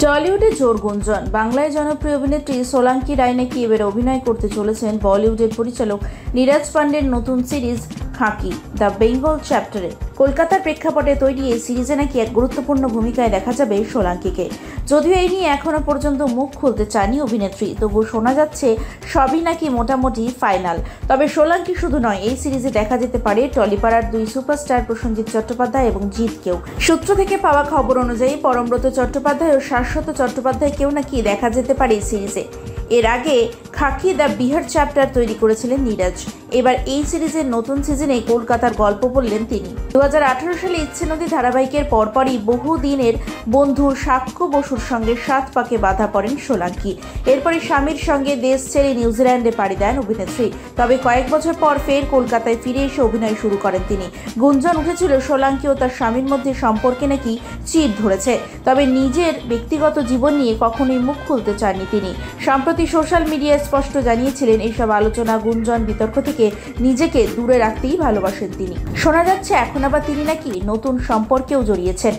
টলিউডে জোর গুঞ্জন। বাংলায় জনপ্রিয় অভিনেত্রী সোলাঙ্কি রায় নাকি এবার অভিনয় করতে চলেছেন বলিউডের পরিচালক নীরাজ পান্ডের নতুন সিরিজ খাকি দ্য বেঙ্গল চ্যাপ্টারে। কলকাতার প্রেক্ষাপটে তৈরি এই সিরিজে নাকি এক গুরুত্বপূর্ণ ভূমিকায় দেখা যাবে সোলাঙ্কিকে। যদিও এই নিয়ে এখনো পর্যন্ত মুখ খুলতে চাননি অভিনেত্রী, তবু শোনা যাচ্ছে সবই নাকি মোটামুটি ফাইনাল। তবে সোলাঙ্কি শুধু নয়, এই সিরিজে দেখা যেতে পারে টলিপাড়ার দুই সুপারস্টার প্রসেনজিৎ চট্টোপাধ্যায় এবং জিৎকেও। সূত্র থেকে পাওয়া খবর অনুযায়ী পরমব্রত চট্টোপাধ্যায় ও শাশ্বত চট্টোপাধ্যায়কেও নাকি দেখা যেতে পারে এই সিরিজে। এর আগে খাকি দ্য বিহার চ্যাপ্টার তৈরি করেছিলেন নীরাজ। এবার এই সিরিজের নতুন সিজনে কলকাতার গল্প বললেন তিনি। 2018 সালে ইচ্ছে নদী ধারাবাহিকের পরপরই বহুদিনের বন্ধু সাক্ষ্য বসুর সঙ্গে 7 পাকে বাধা পড়েন সোলাঙ্কি। এরপরে স্বামীর সঙ্গে দেশ ছেড়ে নিউজিল্যান্ডে পাড়ি দেন অভিনেত্রী। তবে কয়েক বছর পর ফের কলকাতায় ফিরে এসে অভিনয় শুরু করেন তিনি। গুঞ্জন উঠেছিল সোলাঙ্কি ও তার স্বামীর মধ্যে সম্পর্কে নাকি চিড় ধরেছে। তবে নিজের ব্যক্তিগত জীবন নিয়ে কখনোই মুখ খুলতে চাননি তিনি। সম্প্রতি সোশ্যাল মিডিয়ায় স্পষ্ট জানিয়েছিলেন এইসব আলোচনা, গুঞ্জন, বিতর্ক থেকে নিজেকে দূরে রাখতেই ভালোবাসেন তিনি। শোনা যাচ্ছে এখন আবার তিনি নাকি নতুন সম্পর্কেও জড়িয়েছেন।